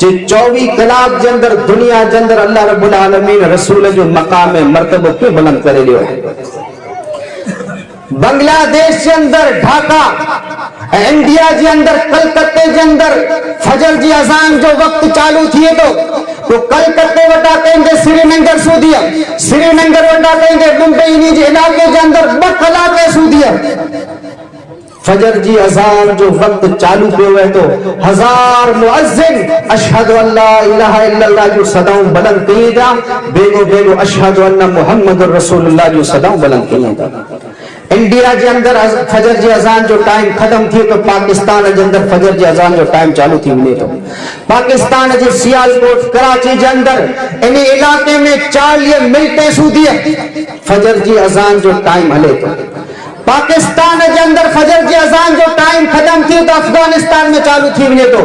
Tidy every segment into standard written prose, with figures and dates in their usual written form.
جو 24 کلاک کے اندر دنیا کے اندر اللہ رب العالمین رسول جو مقام مرتبہ پہ بلند کرے لیو ہے. بنگلہ دیش کے اندر ڈھاکہ، انڈیا کے اندر کلکتے کے اندر فجر کی اذان جو وقت چالو تھی تو کلکتے وٹا کہیں گے سری نگر سو دیا، سری نگر وٹا کہیں گے ممبئی نیج علاقے کے اندر 2 کلاک سو دیا. فجر جی اذان جو وقت چالو پہ ہوئے تو 1000 مؤذن اشہد ان لا الہ الا اللہ جو صداؤں بلند کہیں دا، بیگو بیگو اشہد ان محمد رسول اللہ جو صداؤں بلند کہیں دا. انڈیا کے اندر فجر جی اذان جو ٹائم ختم تھی تو پاکستان کے اندر فجر جی اذان جو ٹائم چالو تھی ملے تو پاکستان جی سیالکوٹ کراچی کے اندر ان علاقے میں 40 منٹیں سو دیے فجر جی اذان جو ٹائم ہلے تو. پاکستان کے اندر فجر کی اذان جو ٹائم ختم تھی تو افغانستان میں چالو تھی ملے تو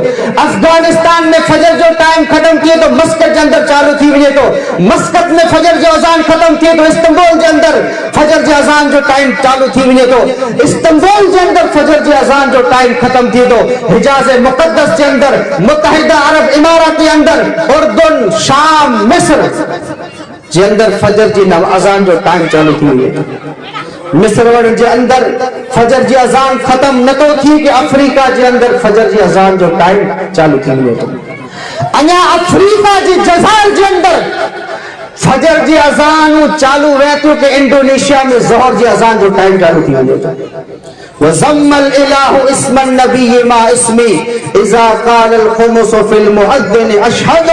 افغانستان میں فجر جو ٹائم ختم تھی تو مسقط کے اندر چالو تھی ملے تو مسقط میں فجر جو اذان ختم تھی تو استنبول کے اندر فجر کی اذان جو ٹائم چالو تھی ملے تو استنبول کے اندر فجر کی اذان جو ٹائم ختم تھی تو حجاز مقدس کے اندر متحدہ عرب امارات کے اندر اردن شام مصر کے اندر فجر کی اذان جو ٹائم چالو تھی ملے تو مصر کے اندر فجر کی اذان ختم نہ تو تھی کہ افریقہ کے اندر فجر کی اذان جو ٹائم چالو تھی ملے تو انیا افریقہ کی جزائر کے اندر فجر کی اذان چالو رہتے کہ انڈونیشیا میں ظہر کی اذان جو ٹائم چالو تھی ملے تو وَزَمَّ الْإِلَهُ اسْمَ النَّبِيِّ مَا اسْمِ اِذَا قَالَ الْخُمُسُ فِي الْمُؤَذِّنِ أَشْهَدُ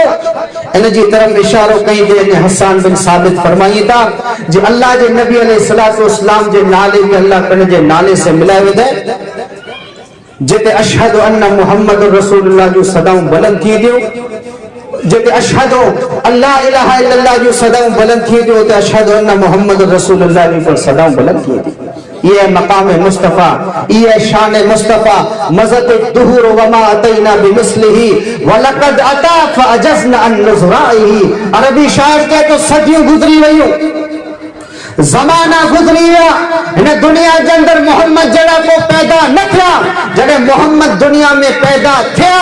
ان جی طرف اشاروں کہیں دے حسان بن ثابت فرمائی تھا جی اللہ جے نبی علیہ السلام جے نالے بھی اللہ کرنے جے نالے سے ملائے ہوئے دے جتے اشہد ان محمد رسول اللہ جو صداؤں بلند کی دیو جتے اشہد اللہ الہ الا اللہ جو صداؤں بلند کی دیو تے اشہد ان محمد رسول اللہ جو صداؤں بلند کی دیو. یہ مقام مصطفیٰ، یہ شان مصطفیٰ. مزد الدہور وما اتینا بمثلہ ولقد اتا فاجزنا عن نظرائہ. عربی شاعر کہتے تو صدیوں گزری ویوں زمانہ گزری ہے انہیں دنیا کے اندر محمد جڑا کو پیدا نہ تھیا جڑے محمد دنیا میں پیدا تھیا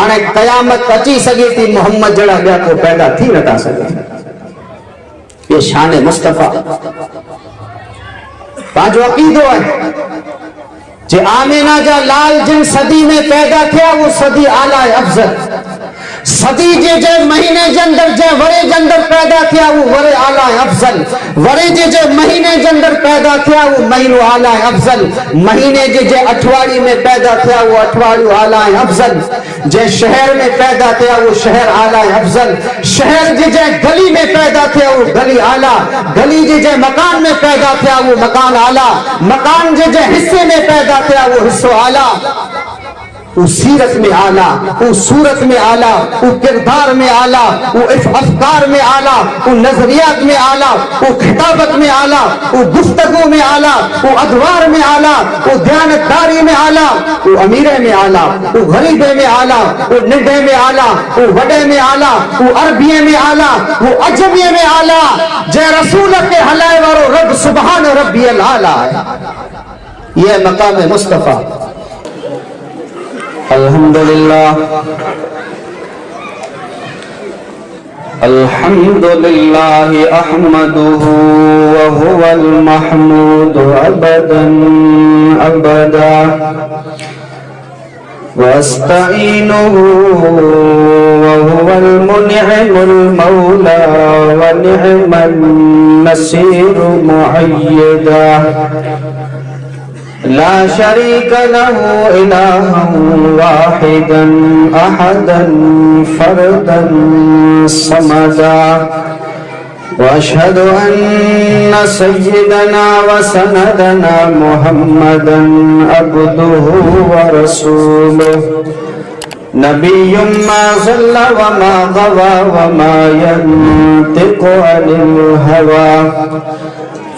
آنے قیامت اچی سگی تھی محمد جڑا گیا کو پیدا تھی نہ تا سگی. یہ شان مصطفیٰ پانچ عقیدو ہے جے آمینہ جا لال جن صدی میں پیدا تھیا وہ صدی اعلی افضل. صدی جے مہینے جندر جے ورے جندر پیدا تھیا وہ ورے اعلی افضل. ورے جے مہینے جندر پیدا تھیا وہ مہینو اعلی افضل. مہینے جے اٹھواڑی میں پیدا تھیا وہ اٹھواڑی اعلی افضل. جے شہر میں پیدا تھیا وہ شہر اعلی افضل. شہر جے گلی میں پیدا تھیا وہ گلی اعلی. گلی جے مکان میں پیدا تھیا وہ مکان اعلی. مکان جے حصے میں پیدا تھیا وہ حصہ اعلی. وہ سیرت میں آلہ، وہ صورت میں آلہ، وہ کردار میں آلہ، وہ افکار میں آلہ، وہ نظریات میں آلہ، وہ خطابت میں آلہ، وہ گفتگو میں آلہ، وہ ادوار میں آلہ، وہ دیانتداری میں آلہ، وہ امیرے میں آلہ، وہ غریبے میں آلہ، وہ نڈے میں آلہ، وہ وڈے میں آلہ، وہ عربیے میں آلہ، وہ عجمیے میں آلہ. جے رسول کے حلائے وارو رب سبحان ربی العالی ہے. یہ مقام مصطفیٰ. الحمدللہ الحمدللہ احمدہ وہو المحمود ابدا ابدا واستعینہ وہو المنعم المولا ونعم النصیر معیدا لا شريك له إله واحدا أحدا فردا صمدا وأشهد أن سيدنا وسندنا محمدا عبده ورسوله نبي ما ظل وما غوى وما ينطق عن الهوى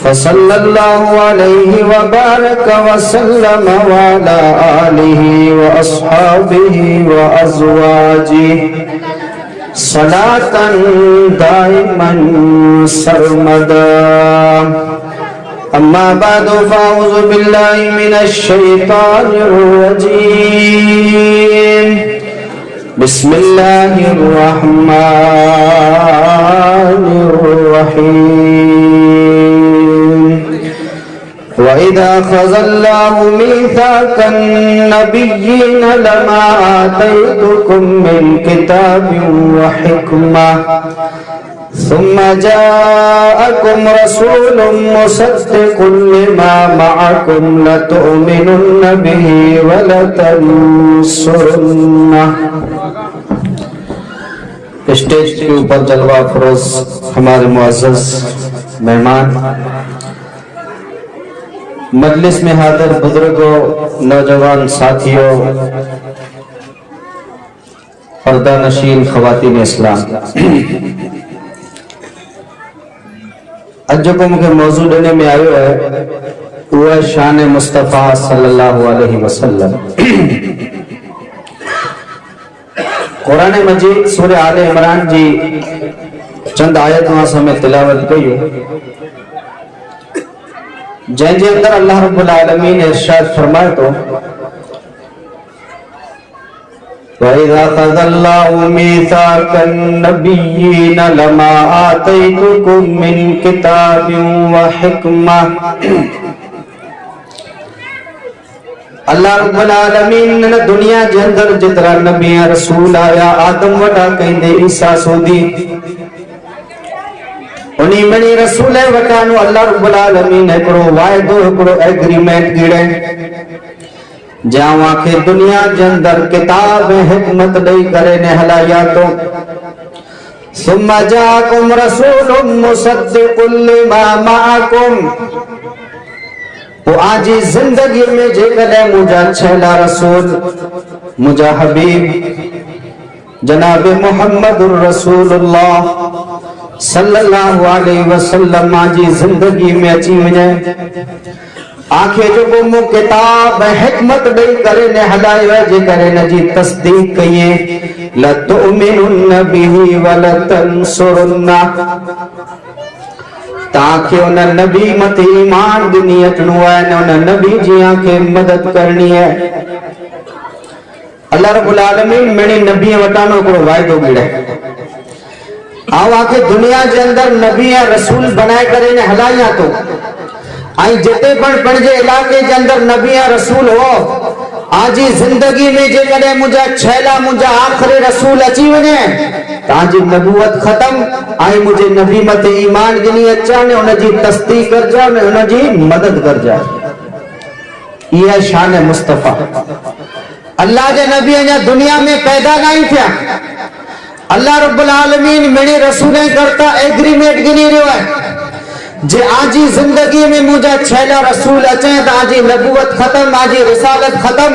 فصلى الله عليه وبارك وسلم وعلى آله وأصحابه وأزواجه صلاة دائما سرمدا. أما بعد فأعوذ بالله من الشيطان الرجيم. بسم اللہ الرحمن الرحیم وَإِذَا أَخَذَ اللَّهُ مِيثَاقَ النَّبِيِّينَ لَمَا آتَيْتُكُم مِّن كِتَابٍ وَحِكْمَةٍ ثُمَّ جَاءَكُمْ رَسُولٌ مُّصَدِّقٌ لِّمَا مَعَكُمْ لَتُؤْمِنُنَّ بِهِ وَلَتَنصُرُنَّهُ۔ اسٹیج کے اوپر جلوہ افروز ہمارے معزز مہمان، مجلس میں حاضر بزرگوں، نوجوان ساتھیوں، پردہ نشین خواتین اسلام، اج جو مجھے موضوع دینے میں آئے ہے وہ ہے شان مصطفیٰ صلی اللہ علیہ وسلم۔ قرآن مجید سورہ آل عمران جی چند آیت وہاں سے ہمیں تلاوت کئی جن جے اندر اللہ رب العالمین ارشاد فرمائے تو وَإِذَا أَخَذَ اللَّهُ مِيثَاقَ النَّبِيِّينَ لَمَا آتَيْتُكُم مِّن كِتَابٍ وَحِكْمَةٍ۔ اللہ رب العالمین نے دنیا کے اندر جترا نبی رسول آیا آدم وٹا کہیں دے عیسیٰ سودی انہی منی رسول وٹانو اللہ رب العالمین اکڑو وائدو اکڑو ایگریمنٹ گیڑے جاواں کے دنیا کے اندر کتاب حکمت لئی کرے نے ہلایاتو ثم جاکم رسول مصدق لما معکم۔ وہ آجی زندگی میں جے کلے مجھا چھلا رسول مجھا حبیب جناب محمد الرسول اللہ صلی اللہ علیہ وسلم آجی زندگی میں اچھی مجھے آنکھیں جو وہ کتاب حکمت دے کرے نے ہدایت وجہ کرے نجی تصدیق کئیے لَتُؤْمِنُنَّ بِهِ وَلَتَنْصُرُنَّهُ تاکہ انہیں نبی مت ایمان دنیت نوائے انہیں نبی جیاں کے مدد کرنی ہے۔ اللہ رب العالمین میں نبی وٹانوں کو وائدو گیڑے آوا کہ دنیا کے اندر نبی رسول بنائے کرے نے ہلائیاں تو آئی جتے پڑھجے علاقے کے اندر نبی رسول ہو آجی زندگی میں جے کرے مجھا چھیلا مجھا آخر رسول اچھی ونے آجی نبوت ختم آئی مجھے نبی مت ایمان گنی اچھانے انہیں جی تصدیق کر جائے انہیں جی مدد کر جائے۔ یہ شان مصطفیٰ اللہ کے نبی انہیں دنیا میں پیدا نہیں تھا اللہ رب العالمین میری رسولیں کرتا ایگریمنٹ گنی رہا ہے جے آجی زندگی میں مجھے چھیلا رسول اچھیں تو آجی نبوت ختم آجی رسالت ختم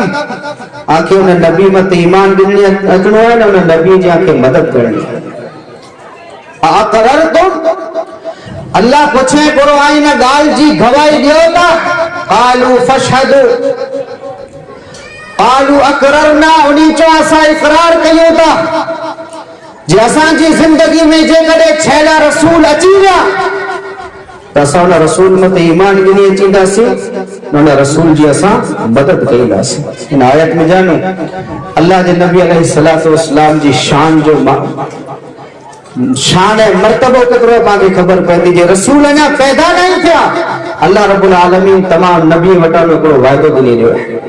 آکے انہیں نبی مت ایمان دنیا اچھنو ہے انہیں نبی جی آکے مدد کرنی اقرر تو اللہ پوچھیں کرو آئینہ گال جی گھوائی دیوتا قالو فشہدو قالو اقررنا انہی چو ایسا اقرار کیوتا جی اساں جی زندگی میں جے کرے چھیلا رسول اچھی گیا تسا انہا رسول مت ایمان گنی چیندہ سی انہا رسول جی اساں مدد کئیلا سی۔ ان آیت میں جانو اللہ جی نبی علیہ السلام جی شان جو شان مرتبہ کترو باقی خبر پہتی جی رسول انہا پیدا نہیں تھا اللہ رب العالمین تمام نبی وٹانوں کو وعدہ گنی رہے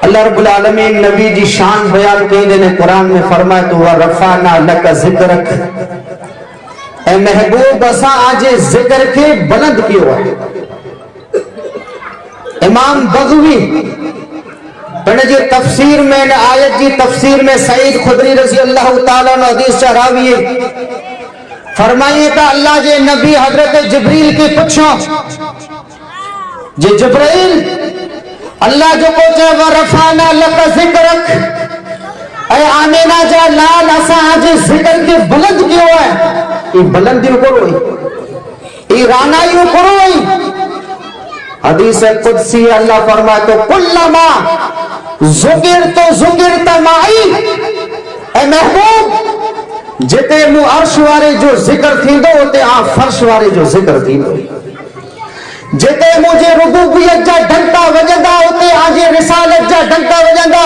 اللہ رب العالمین نبی جی شان بیان کہیں دینے قرآن میں فرمائے تو وَرَفَعْنَا لَكَ ذِكْرَكَ اے محبوب اسا آجے ذکر کے بلند کیوں ہے۔ امام بغوی پڑھے جی تفسیر میں آیت جی تفسیر میں سعید خدری رضی اللہ تعالیٰ عنہ حدیث چراوی فرمائیے تھا اللہ جے نبی حضرت جبریل کی پچھو جی جبریل اللہ جو پوچھے وَرَفَعْنَا لَكَ ذِكْرَكَ اے آمینا جا لال اسا آجے ذکر کے بلند کیوں ہے یہ بلندیوں کرو یہ رانائیوں کرو حدیث قدسی اللہ فرمائے تو کلما زگرت معی اے محبوب جتے مو عرش وارے جو ذکر تھی دو ہوتے آپ فرش وارے جو ذکر تھی دو جتے مجھے ربوبیت جا ڈھنکا وجندہ ہوتے آجے رسالت جا ڈھنکا وجندہ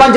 5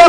2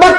2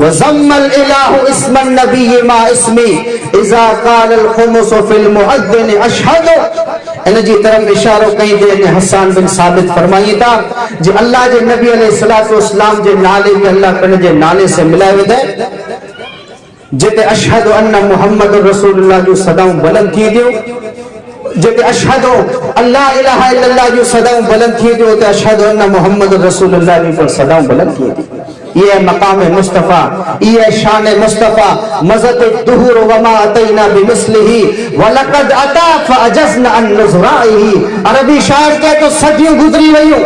وَزَمَّ الْإِلَهُ اسْمَ النَّبِيِّ مَا اسْمِهِ إِذَا قَالَ الْخُمُسُ فِي الْمُؤَذِّنِ أَشْهَدُ. ان جی طرف اشارو کہیں دے نے حسان بن ثابت فرمائی تھا جی اللہ جے نبی علیہ الصلوۃ والسلام جے نالے بھی اللہ کنے جے نالے سے ملائے ودے جتے اشہد ان محمد رسول اللہ جو صداؤں بلند تھی دیو جتے اشہد اللہ الہ الا اللہ جو صداؤں بلند تھی دیو تے اشہد ان محمد رسول اللہ جو صداؤں بلند تھی دیو. یہ مقام مصطفیٰ، یہ شان مصطفیٰ. مزد الدہور وما اتینا بمثلہ ولقد اتا فاجزنا عن نظرائہ. عربی شاعر کے تو صدیوں گزری ویوں،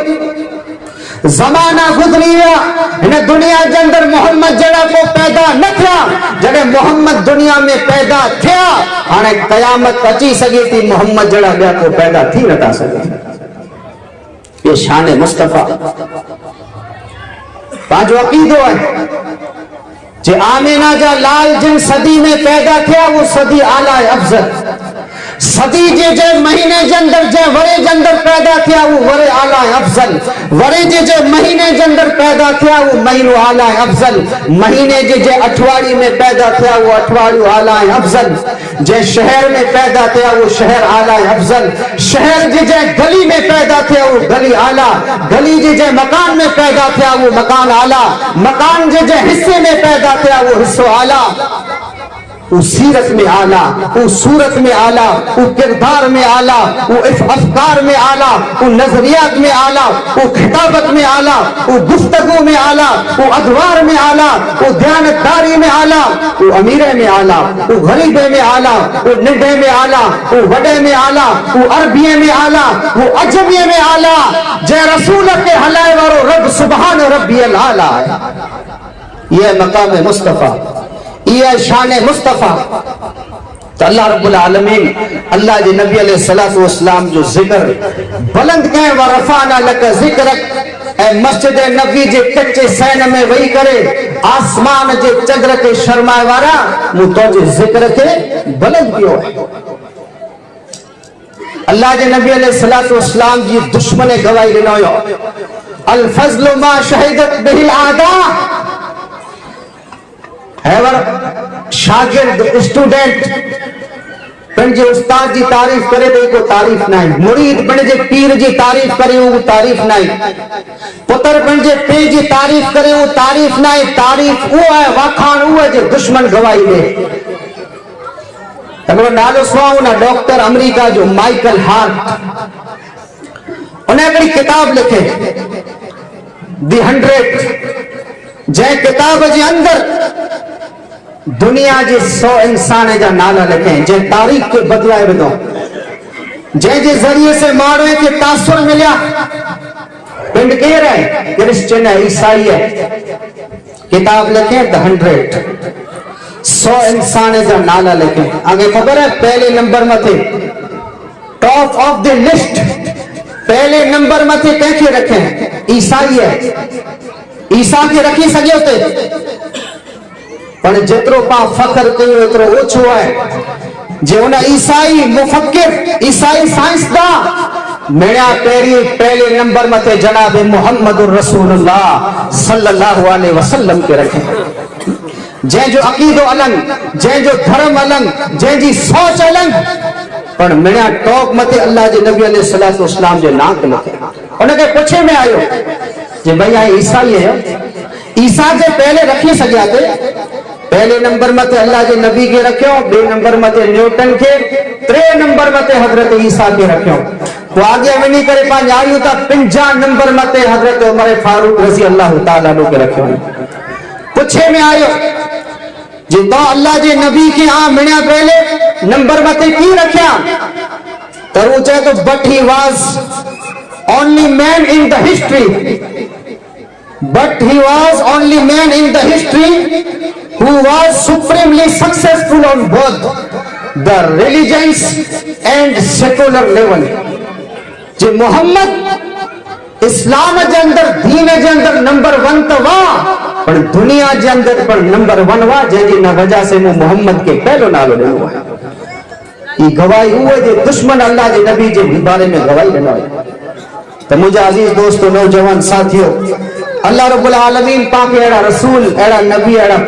زمانہ گزری ویا، انہیں دنیا کے اندر محمد جڑا کو پیدا نہ تھیا. جڑے محمد دنیا میں پیدا تھیا ہانے قیامت اچی سگی تھی محمد جڑا بیا کو پیدا تھی نہ تھا سگی. یہ شان مصطفیٰ پانچ عقیدو ہے جے آمینہ جا لال جن صدی میں پیدا کیا وہ صدی اعلیٰ افضل. صدی جے مہینے جندر جے ورے جندر پیدا کیا وہ ورے اعلیٰ افضل. ورے جے مہینے جندر پیدا کیا وہ مہینو اعلیٰ افضل. مہینے جے اٹھواڑی میں پیدا کیا وہ اٹھواڑی اعلیٰ افضل. جے شہر میں پیدا کیا وہ شہر اعلیٰ افضل. شہر جے گلی میں پیدا کیا وہ گلی اعلیٰ. گلی جے مکان میں پیدا کیا وہ مکان اعلیٰ. مکان جے حصے میں پیدا کیا وہ حصہ اعلیٰ. وہ سیرت میں آلہ، وہ صورت میں آلہ، وہ کردار میں آلہ، وہ افکار میں آلہ، وہ نظریات میں آلہ، وہ خطابت میں آلہ، وہ گفتگو میں آلہ، وہ ادوار میں آلہ، وہ دیانتداری میں آلہ، وہ امیرے میں آلہ، وہ غریبے میں آلہ، وہ نڈے میں آلہ، وہ وڈے میں آلہ، وہ عربیے میں آلہ، وہ عجمیے میں آلہ. جے رسول کے حلائے وارو رب سبحان ربی العالی. یہ مقام مصطفیٰ، یہ شان مصطفیٰ. تو اللہ رب العالمین اللہ جے نبی علیہ السلام جو ذکر بلند کہیں ورفعنا لک ذکرک. اے مسجد نبی جے کچے سین میں وہی کرے آسمان جے چندر کے شرمائے وارا مو تو جے ذکر کے بلند کیوں ہے. اللہ جے نبی علیہ السلام جی دشمن گواہی لنویو الفضل ما شہدت بہ الاعداء. شاگرد اسٹوڈنٹ پنجے استاد جی تعریف کرے تو کو تعریف نہیں. مرید پنجے پیر جی تعریف کرے وہ تعریف نہیں. پتر پنجے پی جی تعریف کرے وہ تعریف نہیں. تعریف وہ ہے واخان وہ ہے جو دشمن گواہی دے. تمہارا نالو سواؤں نا ڈاکٹر امریکہ جو مائیکل ہارٹ انہیں اپنی کتاب لکھے دی 100 جے کتاب جی اندر دنیا جی 100 انسان جا نالا لکھیں جے تاریخ کے بدلائے بدو جے ذریعے سے ماروے کے تاثر ملیا. پنڈ کہہ رہے کرسچن ہے عیسائی ہے. کتاب لکھیں دی 100 انسان جا نالا لکھیں. آگے خبر ہے پہلے نمبر میں تھے ٹاپ آف دی لسٹ پہلے نمبر میں تھے کیسے رکھیں عیسائی ہے. عیسیٰ کے رکھی سکے ہوتے پر جترو پا فخر کیوں اترو اوچھو ہے. جو انہیں عیسائی مفکر عیسائی سائنس دا میرا پہلے نمبر میں تھے جناب محمد الرسول اللہ صلی اللہ علیہ وسلم کے رکھیں. جن جو عقید و علم جن جو دھرم علم جن جی سوچ علم پر میرا ٹاپ متے اللہ جے نبی علیہ السلام جو ناک لکھے. انہیں کے پوچھے میں آئیو جے بھئی آئے عیسائی ہے عیسیٰ سے پہلے رکھی سکیا تھے. پہلے نمبر میں تے اللہ جے نبی کے رکھیں. 2 نمبر میں تے نیوٹن کے. 3 نمبر میں تے حضرت عیسیٰ کے رکھیں. تو آگے میں نہیں کرے پانچ آئیو تا 50 نمبر میں تے حضرت عمر فاروق رضی اللہ تعالیٰ عنہ کے رکھیں. پوچھے میں آئیو جی تو اللہ جے نبی کے منیا پہلے نمبر میں تے کی رکھیں تروچے تو but he was only man in the history but he was only man in the history who was supremely successful on both the religions and secular level. جی محمد اسلام جے اندر دین جے اندر نمبر 1 تو وا پر دنیا جے اندر پر نمبر 1 وا جے جی نہ وجہ سے محمد کے پہلو نالو ڈنو ہے. یہ گواہی ہوئے جے دشمن اللہ جے نبی جے بارے میں گواہی ڈنو ہے. تو مجھے عزیز دوستو نوجوان ساتھیوں اللہ رب العالمین پاک ایڑا رسول ایڑا نبی ایڑا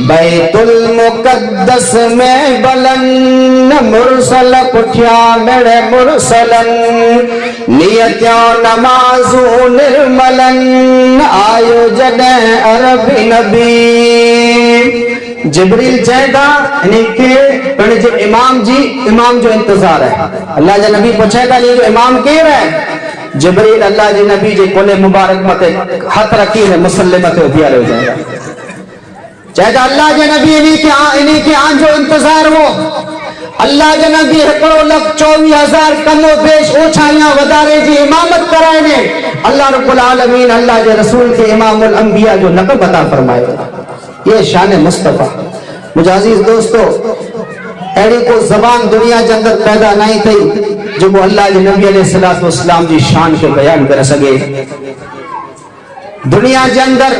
بیت المقدس میں بلند مرسل پٹھیا میرے مرسلن نیتیوں نمازوں نرملن آیو جڈیں عربی نبی جبریل چاہتا یعنی کہ پڑھ جو امام جو انتظار ہے اللہ جا نبی پوچھے گا یہ جو امام کیر ہے جبریل اللہ جی نبی جی کولے مبارک متے ہاتھ رکھی ہے مسلح متے ابھیار ہو جائے گا چاہتا اللہ جی نبی انہی کی آن جو انتظار ہو اللہ جی نبی 1,24,000 کم و بیش اوچھائیاں ودارے جی امامت کرائے نے اللہ رب العالمین اللہ جی رسول کے امام الانبیاء جو لقب عطا فرمائے یہ شان مصطفیٰ مجھے عزیز دوستو ایڈی کو زبان دنیا کے اندر پیدا نہیں تھی جو وہ اللہ جی نبی علیہ السلام جی شان کے بیان کر سکے دنیا کے اندر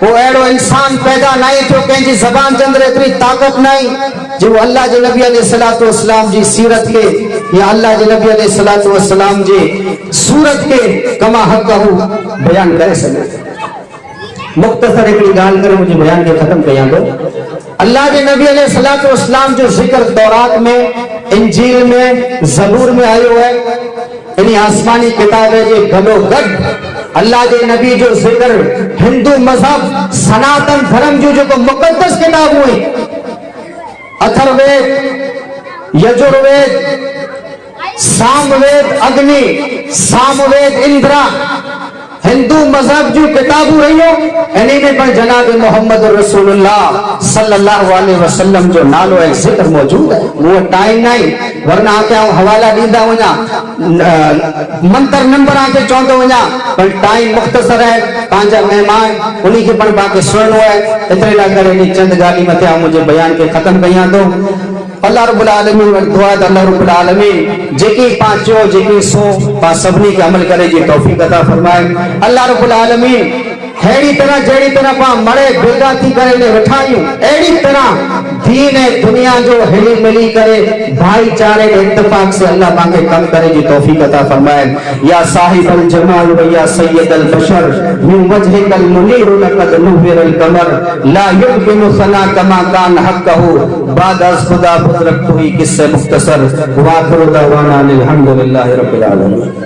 وہ ایڈو انسان پیدا نہیں تھو کہ جی زبان کے اندر اتنی طاقت نہیں جو وہ اللہ جی نبی علیہ السلام جی سیرت کے یا اللہ جی نبی علیہ السلام جی صورت کے کما حق ہو بیان کر سکے مختصر ایک گال کر مجھے بیان کے ختم کیا دو اللہ کے نبی علیہ السلام جو ذکر تورات میں انجیل میں زبور میں آئے ہوئے انہی آسمانی کتابیں یہ گھلو گھڑ اللہ کے نبی جو ذکر ہندو مذہب سناتن دھرم جو کو مقدس کتاب ہوئی اتھر وید یجر وید سام وید اگنی سام وید اندرا ہندو مذہب جو کتابوں رہی ہو انہی میں پر جناب محمد رسول اللہ صلی اللہ علیہ وسلم جو نالو ایک ذکر موجود ہے وہ ٹائم نہیں ورنہ آتے ہوں حوالہ دیندہ ہونا منتر نمبر آتے چوندہ ہونا پر ٹائم مختصر ہے پانچہ مہمان انہی کے پر باقی سن ہوئے اتنے لگر انہی چند گالی متے آؤں مجھے بیان کے ختم کیا دو اللہ رب العالمین دعا ہے اللہ رب العالمین جکی پانچو جکی سو پانچ سبنی کے عمل کرے جی توفیق عطا فرمائے اللہ رب العالمین ایڑی طرح جیڑی طرح پا مڑے بیگا تھی کرے لے وٹھائیوں ایڑی طرح دین دنیا جو ہلی ملی کرے بھائی چارے اتفاق سے اللہ باقی کم کرے جی توفیق عطا فرمائے یا صاحب الجمال و یا سید البشر من وجہک المنیر لقد نور القمر لا یمکن ثنا کما کان حقہ بعد از خدا بزرگ ہوئی کس سے مختصر واخر دعوانا الحمدللہ رب العالمین